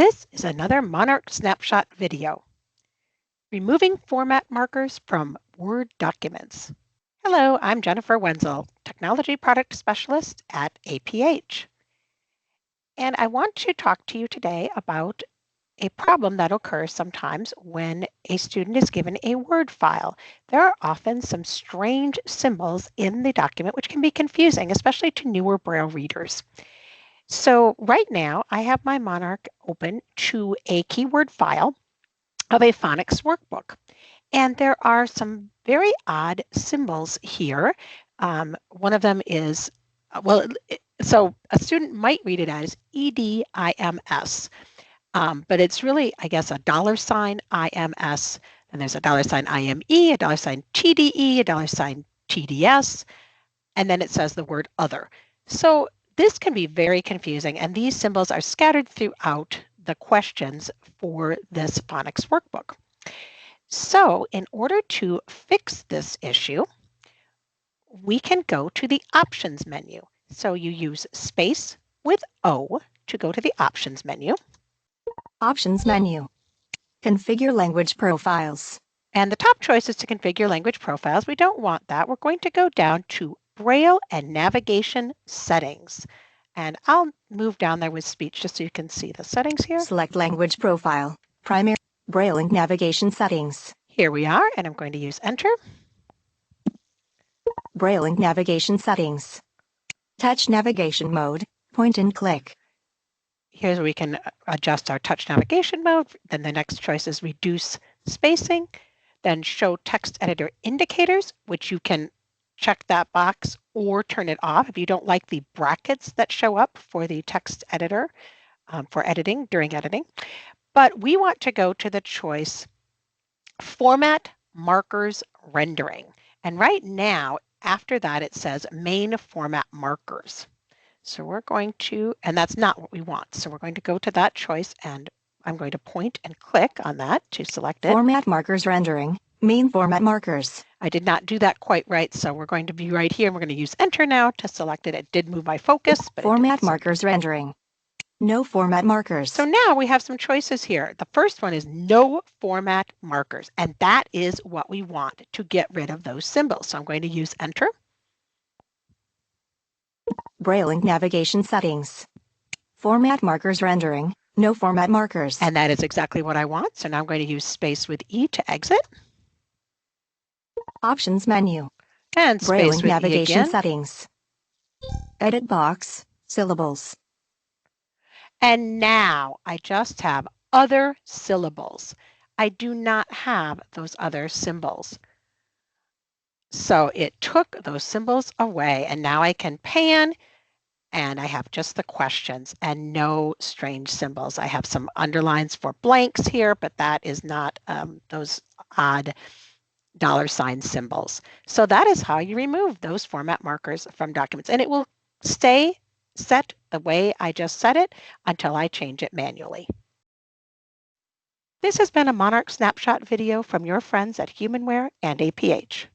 This is another Monarch Snapshot video, removing format markers from Word documents. Hello, I'm Jennifer Wenzel, Technology Product Specialist at APH. And I want to talk to you today about a problem that occurs sometimes when a student is given a Word file. There are often some strange symbols in the document which can be confusing, especially to newer Braille readers. So right now I have my Monarch open to a keyword file of a phonics workbook. And there are some very odd symbols here. One of them is, so a student might read it as EDIMS, but it's really, I guess, a $sign IMS, and there's a $sign IME, a $sign TDE, a $sign TDS, and then it says the word other. So this can be very confusing, and these symbols are scattered throughout the questions for this phonics workbook. So in order to fix this issue, we can go to the options menu. So you use space with O to go to the options menu. Options menu. Configure language profiles. And the top choice is to configure language profiles. We don't want that. We're going to go down to Braille and navigation settings. And I'll move down there with speech just so you can see the settings here. Select language profile. Primary Braille and navigation settings. Here we are, and I'm going to use enter. Braille and navigation settings. Touch navigation mode, point and click. Here's where we can adjust our touch navigation mode. Then the next choice is reduce spacing. Then show text editor indicators, which you can check that box or turn it off if you don't like the brackets that show up for the text editor for editing, during editing. But we want to go to the choice Format Markers Rendering. And right now, after that, it says Main Format Markers. So we're going to, and that's not what we want. So we're going to go to that choice, and I'm going to point and click on that to select it. Format Markers Rendering, Main Format Markers. I did not do that quite right, so we're going to be right here. We're going to use enter now to select it. It did move my focus, but Format Markers Rendering. No format markers. So now we have some choices here. The first one is no format markers, and that is what we want to get rid of those symbols. So I'm going to use enter. Braille and navigation settings. Format markers rendering, no format markers. And that is exactly what I want. So now I'm going to use space with E to exit. Options menu. And Braille space and with navigation E again. settings. Edit box, syllables. And now I just have other syllables. I do not have those other symbols. So it took those symbols away, and now I can pan, and I have just the questions and no strange symbols. I have some underlines for blanks here, but that is not those odd $sign symbols. So that is how you remove those format markers from documents, and it will stay set the way I just set it until I change it manually. This has been a Monarch Snapshot video from your friends at Humanware and APH.